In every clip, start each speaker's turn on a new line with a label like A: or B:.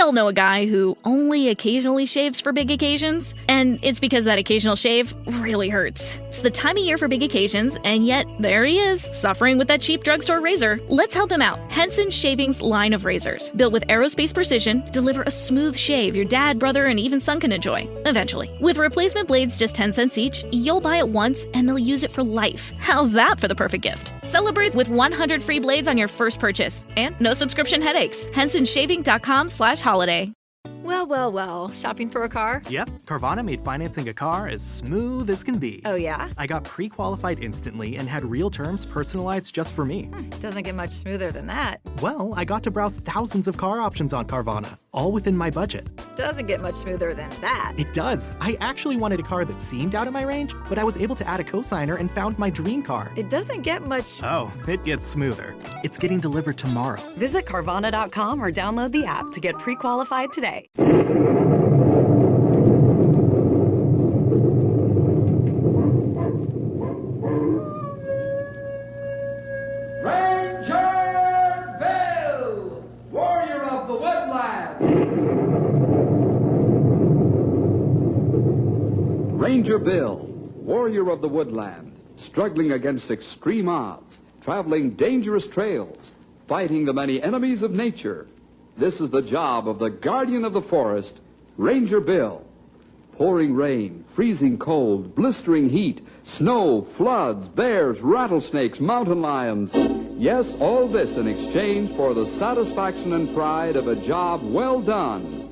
A: all know a guy who only occasionally shaves for big occasions, and it's because that occasional shave really hurts. It's the time of year for big occasions, and yet there he is, suffering with that cheap drugstore razor. Let's help him out. Henson Shaving's line of razors, built with aerospace precision, deliver a smooth shave your dad, brother, and even son can enjoy, eventually. With replacement blades just 10 cents each, you'll buy it once and they'll use it for life. How's that for the perfect gift? Celebrate with 100 free blades on your first purchase, and no subscription headaches. HensonShaving.com/holiday.
B: Well. Shopping for a car?
C: Yep, Carvana made financing a car as smooth as can be.
B: Oh, yeah?
C: I got pre-qualified instantly and had real terms personalized just for me.
B: Doesn't get much smoother than that.
C: Well, I got to browse thousands of car options on Carvana, all within my budget.
B: Doesn't get much smoother than that.
C: It does. I actually wanted a car that seemed out of my range, but I was able to add a cosigner and found my dream car.
B: It doesn't get much...
C: Oh, it gets smoother. It's getting delivered tomorrow.
D: Visit Carvana.com or download the app to get pre-qualified today.
E: Ranger Bill, warrior of the woodland, struggling against extreme odds, traveling dangerous trails, fighting the many enemies of nature. This is the job of the guardian of the forest, Ranger Bill. Pouring rain, freezing cold, blistering heat, snow, floods, bears, rattlesnakes, mountain lions. Yes, all this in exchange for the satisfaction and pride of a job well done.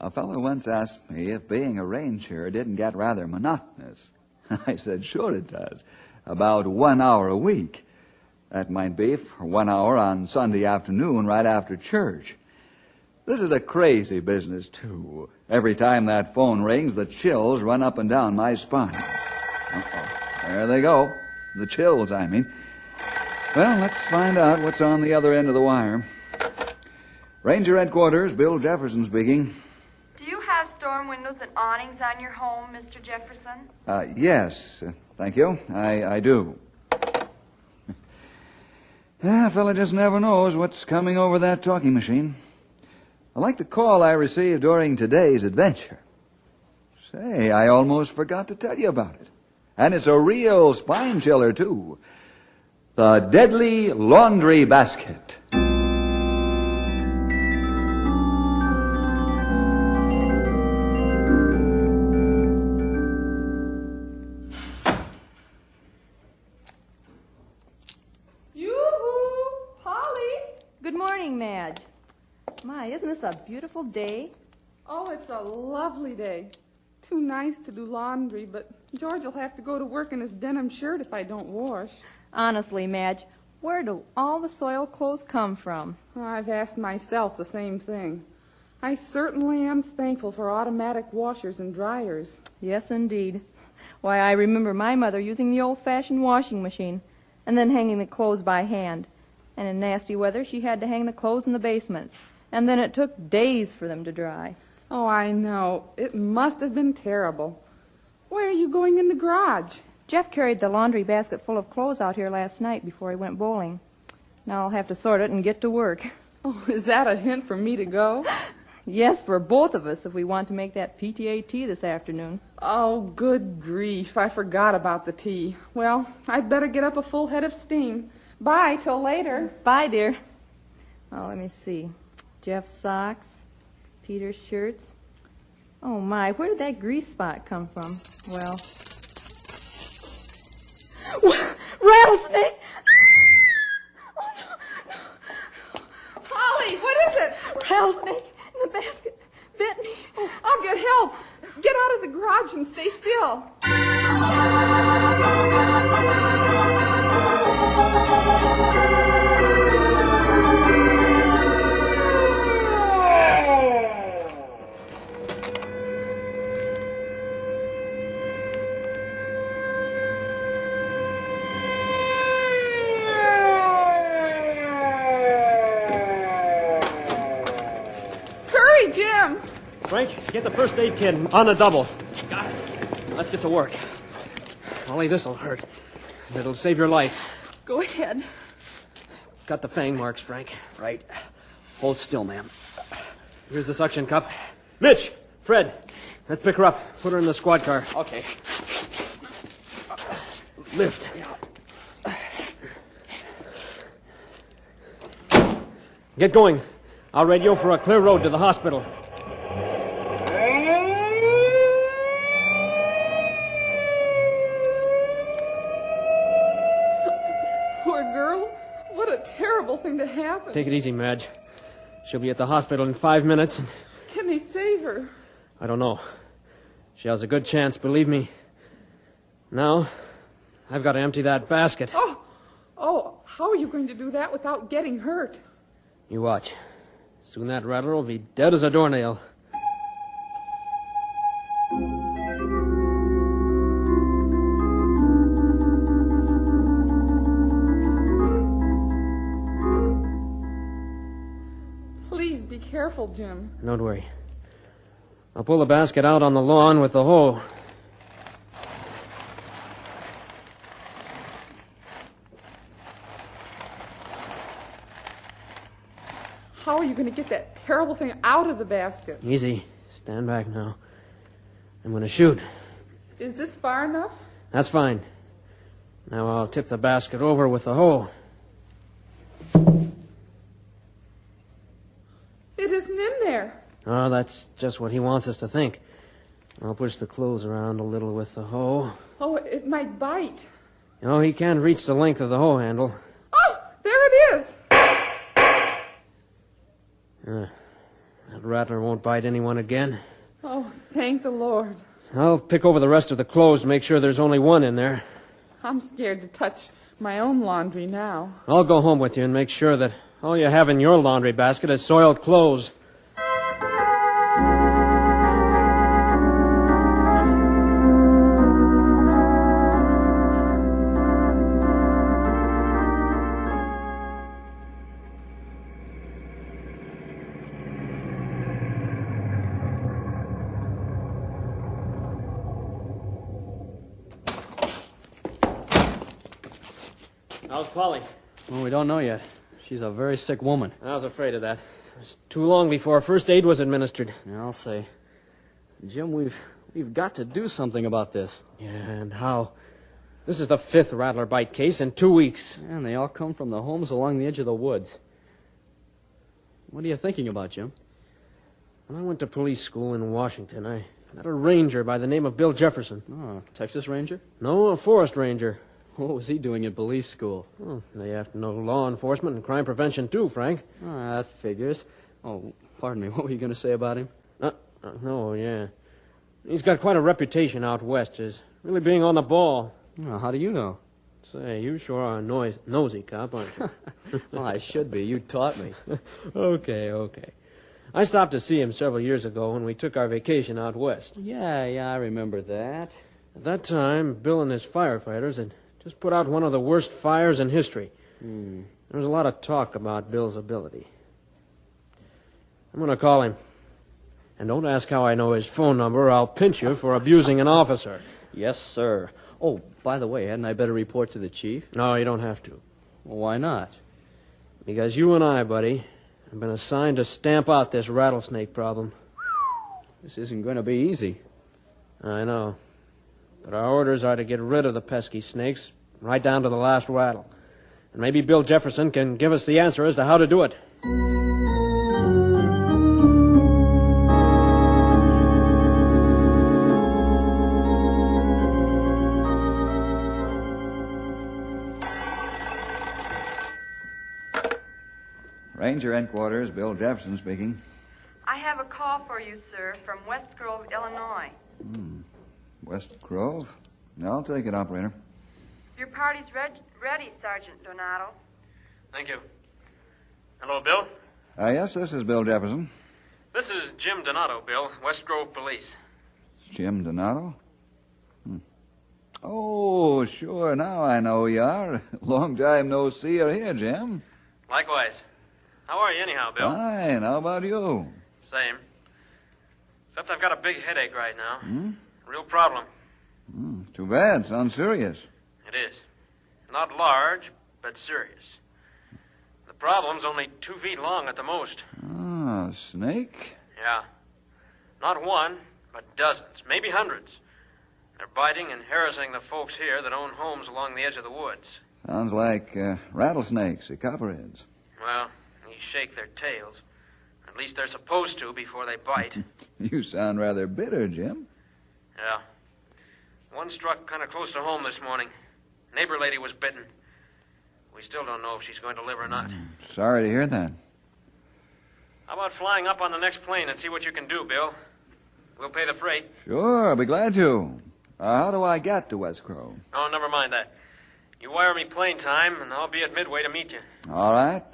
F: A fellow once asked me if being a ranger didn't get rather monotonous. I said, sure it does. About 1 hour a week. That might be for 1 hour on Sunday afternoon right after church. This is a crazy business, too. Every time that phone rings, the chills run up and down my spine. Uh-oh. There they go. The chills, I mean. Well, let's find out what's on the other end of the wire. Ranger Headquarters, Bill Jefferson speaking.
G: Do you have storm windows and awnings on your home, Mr. Jefferson?
F: Yes, thank you. I do. A fella just never knows what's coming over that talking machine. I like the call I received during today's adventure. Say, I almost forgot to tell you about it. And it's a real spine chiller, too. The Deadly Laundry Basket.
H: Madge. My, isn't this a beautiful day?
I: Oh, it's a lovely day. Too nice to do laundry, but George will have to go to work in his denim shirt if I don't wash.
H: Honestly, Madge, where do all the soiled clothes come from?
I: I've asked myself the same thing. I certainly am thankful for automatic washers and dryers.
H: Yes, indeed. Why, I remember my mother using the old-fashioned washing machine and then hanging the clothes by hand. And in nasty weather, she had to hang the clothes in the basement. And then it took days for them to dry.
I: Oh, I know. It must have been terrible. Where are you going in the garage?
H: Jeff carried the laundry basket full of clothes out here last night before he went bowling. Now I'll have to sort it and get to work.
I: Oh, is that a hint for me to go?
H: Yes, for both of us if we want to make that PTA tea this afternoon.
I: Oh, good grief. I forgot about the tea. Well, I'd better get up a full head of steam. Bye, till later.
H: Bye, dear. Oh, let me see. Jeff's socks, Peter's shirts. Oh, my, where did that grease spot come from? Well... Rattlesnake! Oh, no.
I: Polly, what is it?
H: Rattlesnake in the basket. Bit me.
I: Oh, I'll get help. Get out of the garage and stay still. Jim!
J: Frank, get the first aid kit on a double. Got it. Let's get to work. Molly, this'll hurt. It'll save your life.
H: Go ahead.
J: Got the fang marks, Frank.
K: Right. Hold still, ma'am.
J: Here's the suction cup. Mitch! Fred! Let's pick her up. Put her in the squad car.
K: Okay.
J: Lift. Get going. I'll radio for a clear road to the hospital.
I: Poor girl. What a terrible thing to happen.
J: Take it easy, Madge. She'll be at the hospital in 5 minutes.
I: Can they save her?
J: I don't know. She has a good chance, believe me. Now, I've got to empty that basket.
I: Oh, how are you going to do that without getting hurt?
J: You watch. Soon that rattler will be dead as a doornail.
I: Please be careful, Jim.
J: Don't worry. I'll pull the basket out on the lawn with the hoe.
I: How are you going to get that terrible thing out of the basket?
J: Easy. Stand back now. I'm going to shoot.
I: Is this far enough?
J: That's fine. Now I'll tip the basket over with the hoe.
I: It isn't in there.
J: Oh, that's just what he wants us to think. I'll push the clothes around a little with the hoe.
I: Oh, it might bite.
J: Oh, he can't reach the length of the hoe handle.
I: Oh, there it is.
J: That rattler won't bite anyone again.
I: Oh, thank the Lord.
J: I'll pick over the rest of the clothes to make sure there's only one in there.
I: I'm scared to touch my own laundry now.
J: I'll go home with you and make sure that all you have in your laundry basket is soiled clothes. How's Polly?
K: Well, we don't know yet. She's a very sick woman.
J: I was afraid of that. It was too long before first aid was administered.
K: Yeah, I'll say. Jim, we've got to do something about this.
J: Yeah, and how? This is the 5th rattler bite case in 2 weeks.
K: And they all come from the homes along the edge of the woods. What are you thinking about, Jim?
J: When I went to police school in Washington, I met a ranger by the name of Bill Jefferson.
K: Oh, Texas Ranger?
J: No, a forest ranger.
K: What was he doing in police school?
J: Oh, they have to know law enforcement and crime prevention, too, Frank.
K: Oh, that figures. Oh, pardon me, what were you going to say about him?
J: No, yeah. He's got quite a reputation out west as really being on the ball.
K: Oh, how do you know?
J: Say, you sure are a nosy cop, aren't you?
K: Well, I should be. You taught me.
J: Okay. I stopped to see him several years ago when we took our vacation out west.
K: Yeah, I remember that.
J: At that time, Bill and his firefighters had just put out one of the worst fires in history. There was a lot of talk about Bill's ability. I'm going to call him. And don't ask how I know his phone number. I'll pinch you for abusing an officer.
K: Yes, sir. Oh, by the way, hadn't I better report to the chief?
J: No, you don't have to.
K: Well, why not?
J: Because you and I, buddy, have been assigned to stamp out this rattlesnake problem.
K: This isn't going to be easy.
J: I know. But our orders are to get rid of the pesky snakes, right down to the last rattle. And maybe Bill Jefferson can give us the answer as to how to do it.
F: Ranger Headquarters, Bill Jefferson speaking.
G: I have a call for you, sir, from West Grove, Illinois.
F: West Grove? I'll take it, operator.
G: Your party's ready, Sergeant Donato.
J: Thank you. Hello, Bill?
F: Yes, this is Bill Jefferson.
J: This is Jim Donato, Bill, West Grove Police.
F: Jim Donato? Oh, sure, now I know who you are. Long time no see or hear, Jim.
J: Likewise. How are you anyhow, Bill?
F: Fine, how about you?
J: Same. Except I've got a big headache right now. Real problem.
F: Too bad. Sounds serious.
J: It is. Not large, but serious. The problem's only 2 feet long at the most.
F: Ah, snake?
J: Yeah. Not one, but dozens, maybe hundreds. They're biting and harassing the folks here that own homes along the edge of the woods.
F: Sounds like rattlesnakes or copperheads.
J: Well, these shake their tails. At least they're supposed to before they bite.
F: You sound rather bitter, Jim.
J: Yeah. One struck kind of close to home this morning. Neighbor lady was bitten. We still don't know if she's going to live or not.
F: Sorry to hear that.
J: How about flying up on the next plane and see what you can do, Bill? We'll pay the freight.
F: Sure, I'll be glad to. How do I get to West Crow?
J: Oh, never mind that. You wire me plane time, and I'll be at Midway to meet you.
F: All right.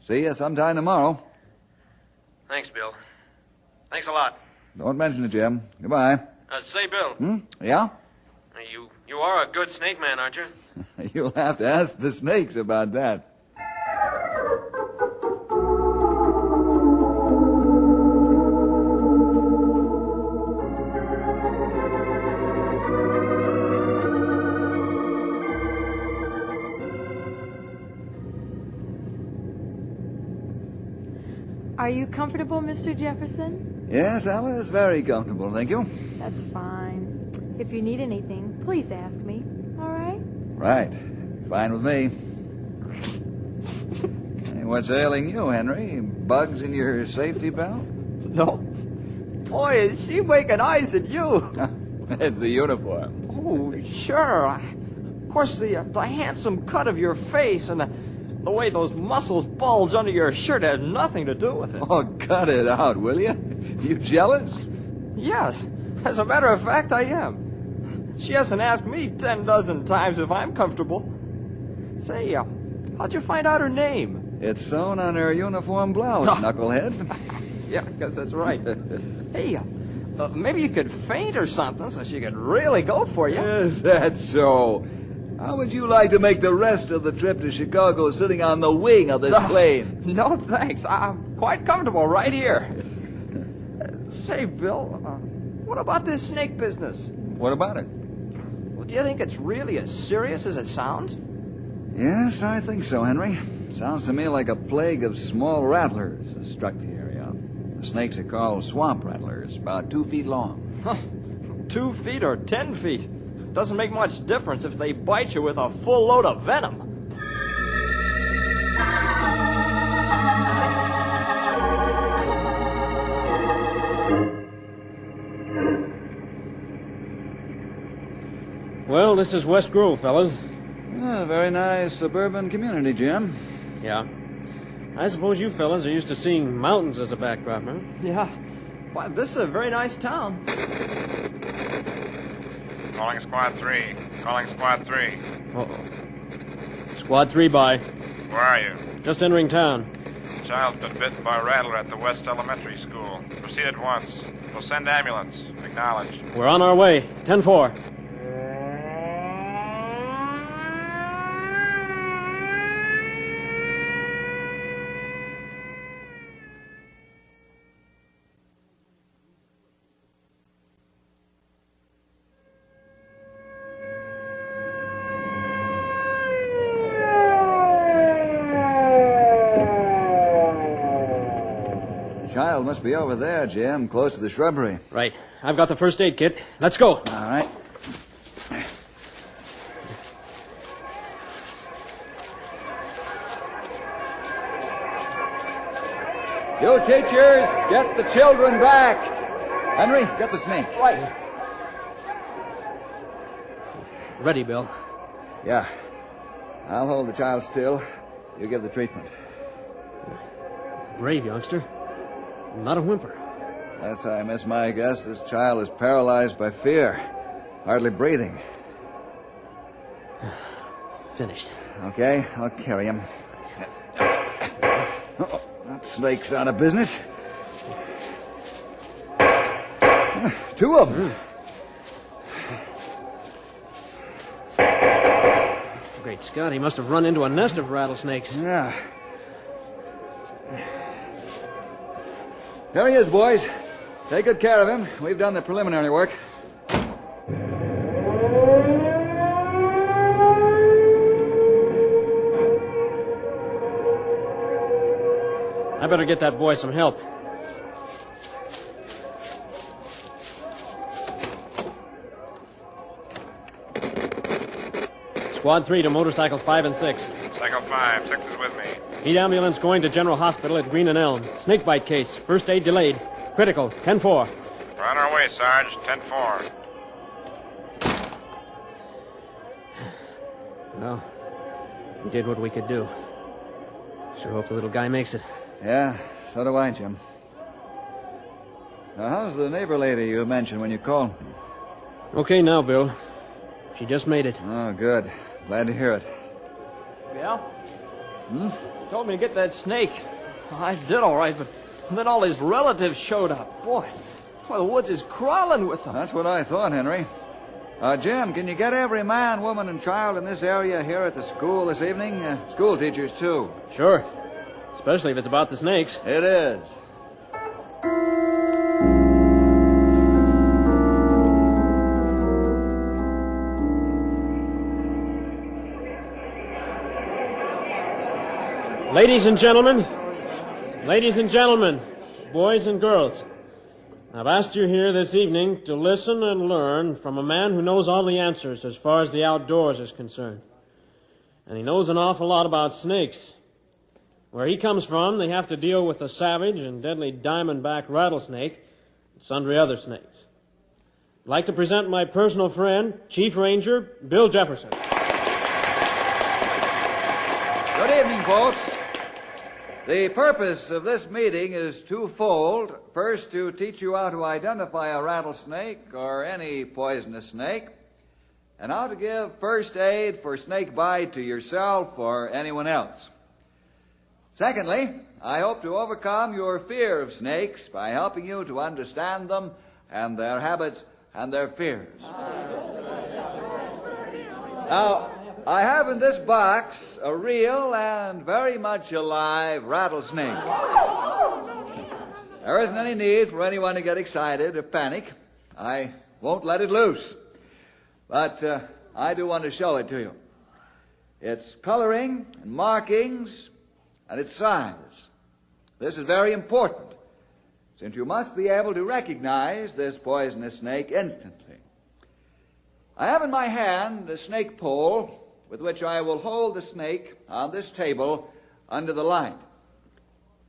F: See you sometime tomorrow.
J: Thanks, Bill. Thanks a lot.
F: Don't mention it, Jim. Goodbye.
J: Say, Bill.
F: Yeah?
J: You are a good snake man, aren't you?
F: You'll have to ask the snakes about that.
H: Are you comfortable, Mr. Jefferson?
F: Yes, I was very comfortable, thank you.
H: That's fine. If you need anything, please ask me. All right?
F: Right. Fine with me. Hey, what's ailing you, Henry? Bugs in your safety belt?
L: No. Boy, is she making eyes at you.
F: It's the uniform.
L: Oh, sure. Of course, the handsome cut of your face and the way those muscles bulge under your shirt has nothing to do with it.
F: Oh, cut it out, will you? You jealous?
L: Yes. As a matter of fact, I am. She hasn't asked me 10 dozen times if I'm comfortable. Say, how'd you find out her name?
F: It's sewn on her uniform blouse, knucklehead.
L: Yeah, I guess that's right. Hey, maybe you could faint or something so she could really go for you.
F: Yes, that's so. How would you like to make the rest of the trip to Chicago sitting on the wing of this plane?
L: No, thanks. I'm quite comfortable right here. Say, Bill, what about this snake business?
F: What about it?
L: Well, do you think it's really as serious as it sounds?
F: Yes, I think so, Henry. Sounds to me like a plague of small rattlers has struck the area. The snakes are called swamp rattlers, about 2 feet long.
L: 2 feet or 10 feet. Doesn't make much difference if they bite you with a full load of venom.
J: Well, this is West Grove, fellas.
F: Very nice suburban community, Jim.
J: Yeah. I suppose you fellas are used to seeing mountains as a backdrop, huh?
L: Yeah. Why, this is a very nice town.
M: Calling Squad 3. Calling Squad 3.
J: Uh-oh. Squad 3 by.
M: Where are you?
J: Just entering town.
M: Child's been bitten by a rattler at the West Elementary School. Proceed at once. We'll send ambulance. Acknowledge.
J: We're on our way. 10-4.
F: Child must be over there, Jim, close to the shrubbery.
J: Right. I've got the first aid kit. Let's go.
F: All right. You teachers, get the children back. Henry, get the snake.
L: Right.
J: Ready, Bill.
F: Yeah. I'll hold the child still. You give the treatment.
J: Brave youngster. Not a whimper.
F: Unless I miss my guess, this child is paralyzed by fear. Hardly breathing.
J: Finished.
F: Okay, I'll carry him. Uh-oh, that snake's out of business. 2 of them.
J: Great Scott, he must have run into a nest of rattlesnakes.
F: Yeah. There he is, boys. Take good care of him. We've done the preliminary work.
J: better get that boy some help. Squad 3 to motorcycles 5 and 6.
M: Cycle 5. 6 is with me.
J: Heat ambulance going to General Hospital at Green and Elm. Snakebite case. First aid delayed. Critical. 10-4.
M: We're on our way, Sarge. 10-4.
J: Well, we did what we could do. Sure hope the little guy makes it.
F: Yeah, so do I, Jim. Now, how's the neighbor lady you mentioned when you called?
J: Okay now, Bill. She just made it.
F: Oh, good. Glad to hear it.
L: Yeah? Told me to get that snake. I did all right, but then all his relatives showed up. Boy, the woods is crawling with them.
F: That's what I thought, Henry. Jim, can you get every man, woman, and child in this area here at the school this evening? School teachers, too.
J: Sure. Especially if it's about the snakes.
F: It is.
J: Ladies and gentlemen, boys and girls, I've asked you here this evening to listen and learn from a man who knows all the answers as far as the outdoors is concerned. And he knows an awful lot about snakes. Where he comes from, they have to deal with a savage and deadly diamondback rattlesnake and sundry other snakes. I'd like to present my personal friend, Chief Ranger Bill Jefferson.
F: Good evening, folks. The purpose of this meeting is twofold. First, to teach you how to identify a rattlesnake or any poisonous snake, and how to give first aid for snake bite to yourself or anyone else. Secondly, I hope to overcome your fear of snakes by helping you to understand them and their habits and their fears. Now, I have in this box a real and very much alive rattlesnake. There isn't any need for anyone to get excited or panic. I won't let it loose. But I do want to show it to you. Its coloring and markings and its size. This is very important, since you must be able to recognize this poisonous snake instantly. I have in my hand a snake pole with which I will hold the snake on this table under the light.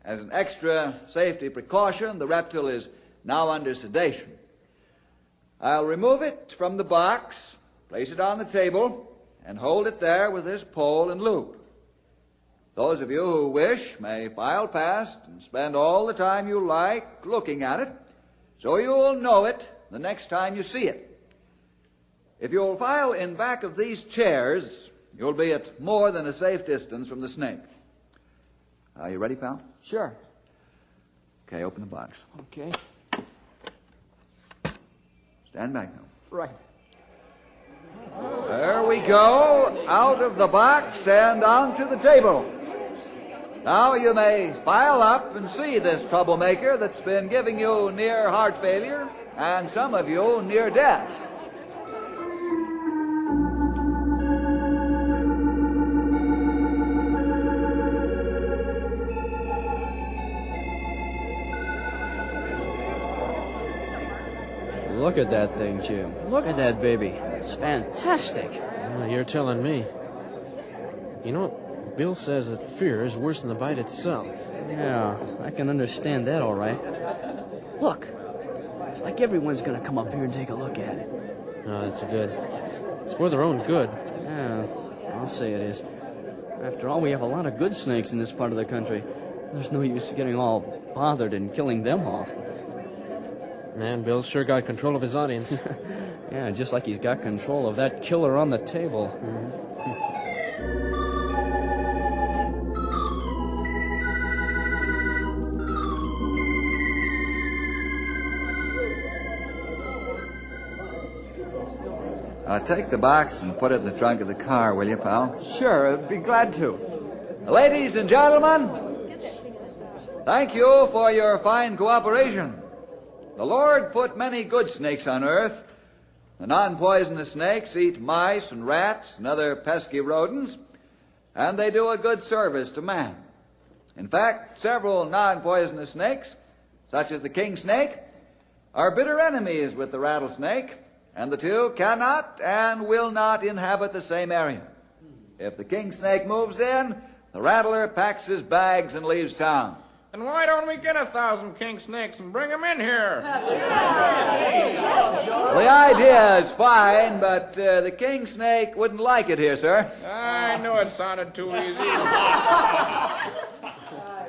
F: As an extra safety precaution, the reptile is now under sedation. I'll remove it from the box, place it on the table, and hold it there with this pole and loop. Those of you who wish may file past and spend all the time you like looking at it, so you'll know it the next time you see it. If you'll file in back of these chairs, you'll be at more than a safe distance from the snake. Are you ready, pal?
L: Sure.
F: Okay, open the box.
L: Okay.
F: Stand back now.
L: Right.
F: There we go, out of the box and onto the table. Now you may file up and see this troublemaker that's been giving you near heart failure and some of you near death.
K: Look at that thing, Jim. Look at that baby. It's fantastic.
J: Well, you're telling me. You know, Bill says that fear is worse than the bite itself.
K: Yeah, I can understand that all right. Look, it's like everyone's going to come up here and take a look at it.
J: Oh, that's good. It's for their own good.
K: Yeah, I'll say it is. After all, we have a lot of good snakes in this part of the country. There's no use getting all bothered and killing them off.
J: Man, Bill's sure got control of his audience.
K: Yeah, just like he's got control of that killer on the table.
F: Take the box and put it in the trunk of the car, will you, pal?
L: Sure, I'd be glad to.
F: Ladies and gentlemen, thank you for your fine cooperation. The Lord put many good snakes on earth. The non-poisonous snakes eat mice and rats and other pesky rodents, and they do a good service to man. In fact, several non-poisonous snakes, such as the king snake, are bitter enemies with the rattlesnake, and the two cannot and will not inhabit the same area. If the king snake moves in, the rattler packs his bags and leaves town.
M: And why don't we get 1,000 king snakes and bring them in here?
F: The idea is fine, but the king snake wouldn't like it here, sir.
M: I knew it sounded too easy.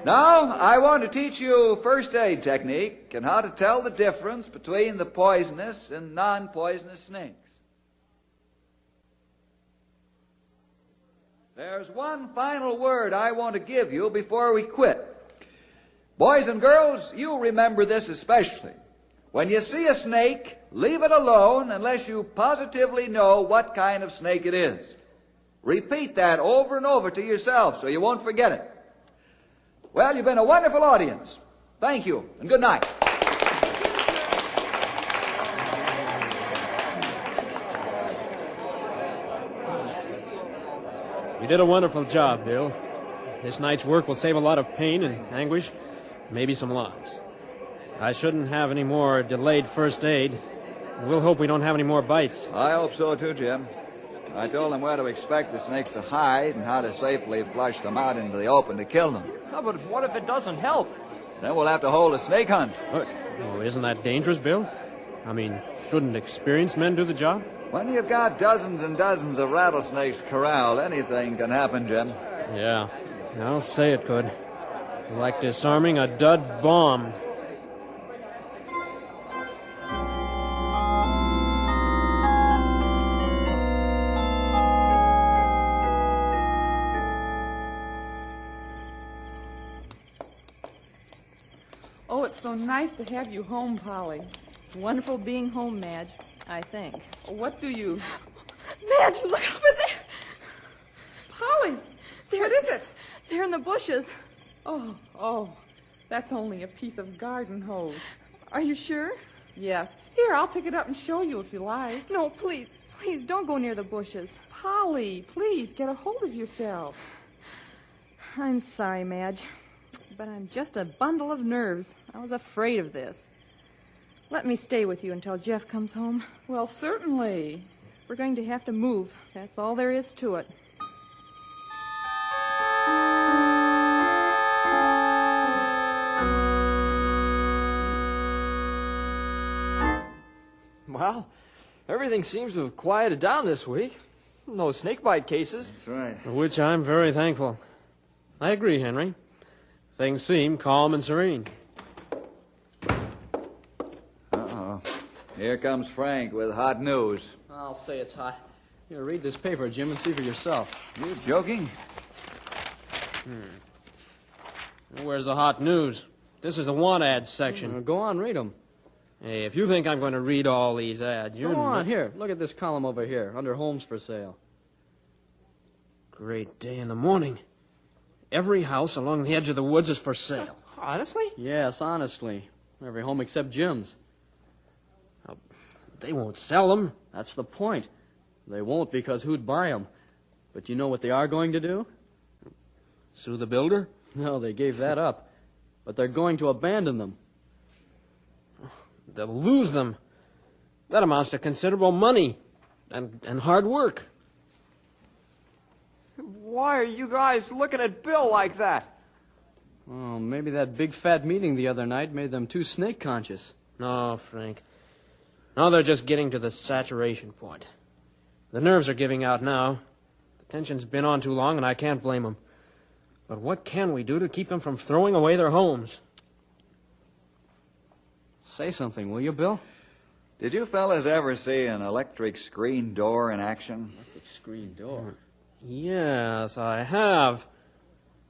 F: Now, I want to teach you first aid technique and how to tell the difference between the poisonous and non-poisonous snakes. There's one final word I want to give you before we quit. Boys and girls, you remember this especially. When you see a snake, leave it alone unless you positively know what kind of snake it is. Repeat that over and over to yourself so you won't forget it. Well, you've been a wonderful audience. Thank you, and good night.
J: You did a wonderful job, Bill. This night's work will save a lot of pain and anguish, maybe some lives. I shouldn't have any more delayed first aid. We'll hope we don't have any more bites.
F: I hope so too, Jim. I told them where to expect the snakes to hide and how to safely flush them out into the open to kill them.
L: No, but what if it doesn't help?
F: Then we'll have to hold a snake hunt.
J: Oh, isn't that dangerous, Bill? I mean, shouldn't experienced men do the job?
F: When you've got dozens and dozens of rattlesnakes corralled, anything can happen, Jim.
J: Yeah, I'll say it could. Like disarming a dud bomb.
I: Oh, it's so nice to have you home, Polly.
H: It's wonderful being home, Madge, I think.
I: What do you...
H: Madge, look over there!
I: Polly, what is it?
H: They're in the bushes.
I: Oh, that's only a piece of garden hose.
H: Are you sure?
I: Yes. Here, I'll pick it up and show you if you like.
H: No, please, don't go near the bushes.
I: Polly, please, get a hold of yourself.
H: I'm sorry, Madge, but I'm just a bundle of nerves. I was afraid of this. Let me stay with you until Jeff comes home.
I: Well, certainly.
H: We're going to have to move. That's all there is to it.
L: Well, everything seems to have quieted down this week. No snakebite cases.
F: That's right.
J: For which I'm very thankful. I agree, Henry. Things seem calm and serene.
F: Uh-oh. Here comes Frank with hot news.
K: I'll say it's hot. Here, read this paper, Jim, and see for yourself.
F: You joking?
J: Where's the hot news? This is the want ads section.
K: Go on, read them.
J: Hey, if you think I'm going to read all these ads, you're...
K: Go on, here. Look at this column over here, under homes for sale.
J: Great day in the morning. Every house along the edge of the woods is for sale.
L: Honestly?
K: Yes, honestly. Every home except Jim's.
J: They won't sell them.
K: That's the point. They won't because who'd buy them? But you know what they are going to do?
J: Sue the builder?
K: No, they gave that up. But they're going to abandon them.
J: They'll lose them. That amounts to considerable money and hard work.
L: Why are you guys looking at Bill like that?
K: Oh, maybe that big fat meeting the other night made them too snake conscious.
J: No, Frank. No, they're just getting to the saturation point. The nerves are giving out now. The tension's been on too long, and I can't blame them. But what can we do to keep them from throwing away their homes?
K: Say something, will you, Bill?
F: Did you fellas ever see an electric screen door in action?
K: Electric screen door?
J: Yes, I have.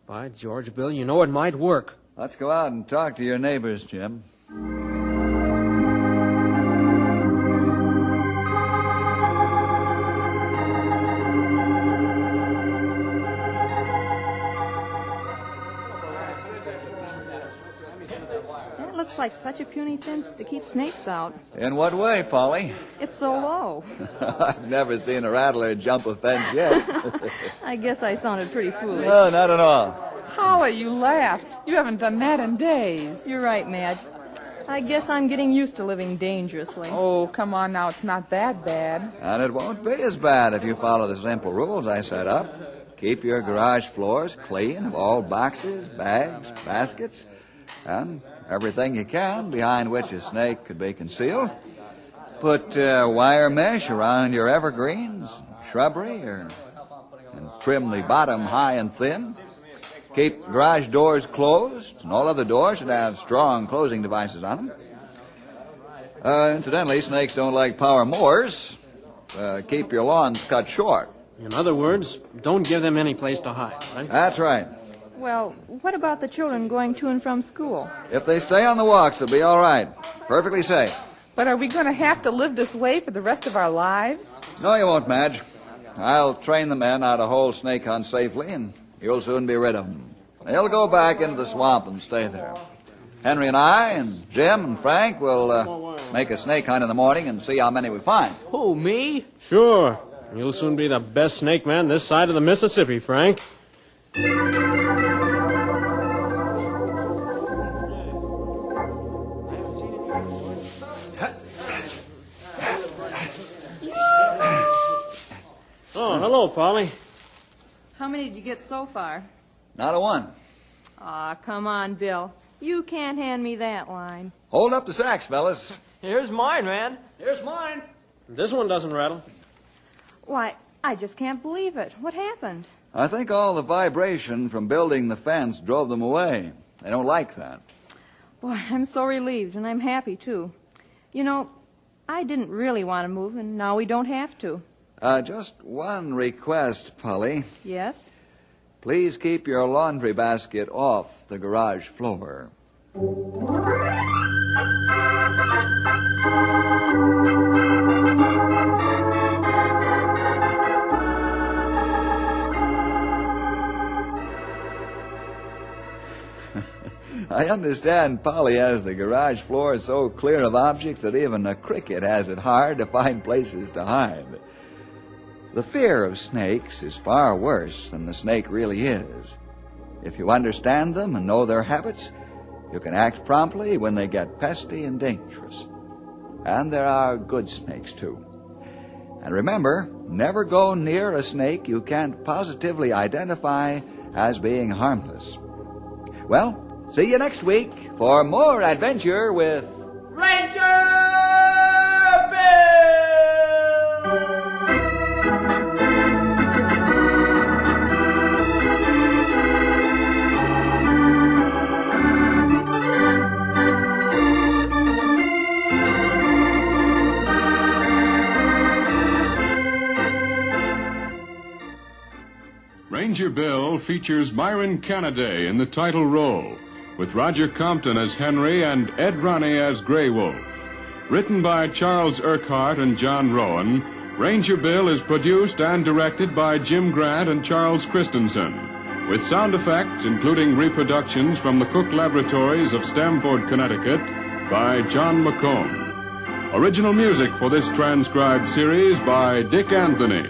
J: By George, Bill, you know it might work.
F: Let's go out and talk to your neighbors, Jim.
H: It looks like such a puny fence to keep snakes out.
F: In what way, Polly?
H: It's so low.
F: I've never seen a rattler jump a fence yet.
H: I guess I sounded pretty foolish.
F: No, not at all.
I: Holly, you laughed. You haven't done that in days.
H: You're right, Madge. I guess I'm getting used to living dangerously.
I: Oh, come on now. It's not that bad.
F: And it won't be as bad if you follow the simple rules I set up. Keep your garage floors clean of all boxes, bags, baskets, and everything you can behind which a snake could be concealed. Put wire mesh around your evergreens, shrubbery, and trim the bottom high and thin. Keep garage doors closed, and all other doors should have strong closing devices on them. Incidentally, snakes don't like power mowers. Keep your lawns cut short.
J: In other words, don't give them any place to hide, right?
F: That's right.
H: Well, what about the children going to and from school?
F: If they stay on the walks, they'll be all right. Perfectly safe.
I: But are we going to have to live this way for the rest of our lives?
F: No, you won't, Madge. I'll train the men how to hold snake hunt safely, and you'll soon be rid of them. They'll go back into the swamp and stay there. Henry and I and Jim and Frank will make a snake hunt in the morning and see how many we find.
K: Who, me?
J: Sure. You'll soon be the best snake man this side of the Mississippi, Frank. Oh, hello, Polly.
H: How many did you get so far?
F: Not a one.
H: Aw, come on, Bill. You can't hand me that line.
F: Hold up the sacks, fellas.
L: Here's mine, man.
K: Here's mine.
J: This one doesn't rattle.
H: Why, I just can't believe it. What happened?
F: I think all the vibration from building the fence drove them away. They don't like that.
H: Boy, I'm so relieved, and I'm happy, too. You know, I didn't really want to move, and now we don't have to.
F: Just one request, Polly.
H: Yes?
F: Please keep your laundry basket off the garage floor. I understand Polly has the garage floor so clear of objects that even a cricket has it hard to find places to hide. The fear of snakes is far worse than the snake really is. If you understand them and know their habits, you can act promptly when they get pesky and dangerous. And there are good snakes, too. And remember, never go near a snake you can't positively identify as being harmless. Well, see you next week for more adventure with Ranger Bill!
N: Ranger Bill features Myron Canaday in the title role, with Roger Compton as Henry and Ed Roney as Grey Wolf. Written by Charles Urquhart and John Rowan, Ranger Bill is produced and directed by Jim Grant and Charles Christensen, with sound effects including reproductions from the Cook Laboratories of Stamford, Connecticut, by John McComb. Original music for this transcribed series by Dick Anthony.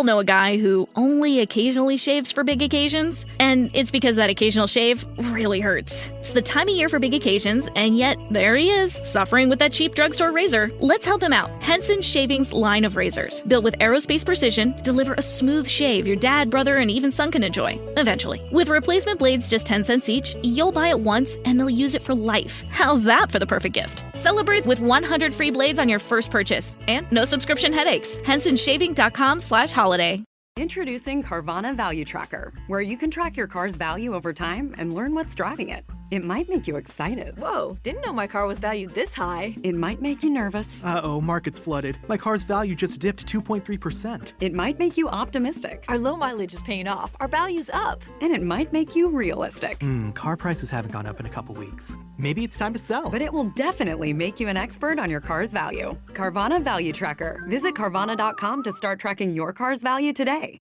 A: Know a guy who only occasionally shaves for big occasions, and it's because that occasional shave really hurts. It's the time of year for big occasions, and yet there he is, suffering with that cheap drugstore razor. Let's help him out. Henson Shaving's line of razors, built with aerospace precision, deliver a smooth shave your dad, brother, and even son can enjoy, eventually. With replacement blades just 10 cents each, you'll buy it once and they'll use it for life. How's that for the perfect gift? Celebrate with 100 free blades on your first purchase, and no subscription headaches. HensonShaving.com/holiday.
D: Introducing Carvana Value Tracker, where you can track your car's value over time and learn what's driving it. It might make you excited.
B: Whoa, didn't know my car was valued this high.
D: It might make you nervous.
C: Uh-oh, market's flooded. My car's value just dipped 2.3%.
D: It might make you optimistic.
B: Our low mileage is paying off. Our value's up.
D: And it might make you realistic.
C: Car prices haven't gone up in a couple weeks. Maybe it's time to sell.
D: But it will definitely make you an expert on your car's value. Carvana Value Tracker. Visit Carvana.com to start tracking your car's value today.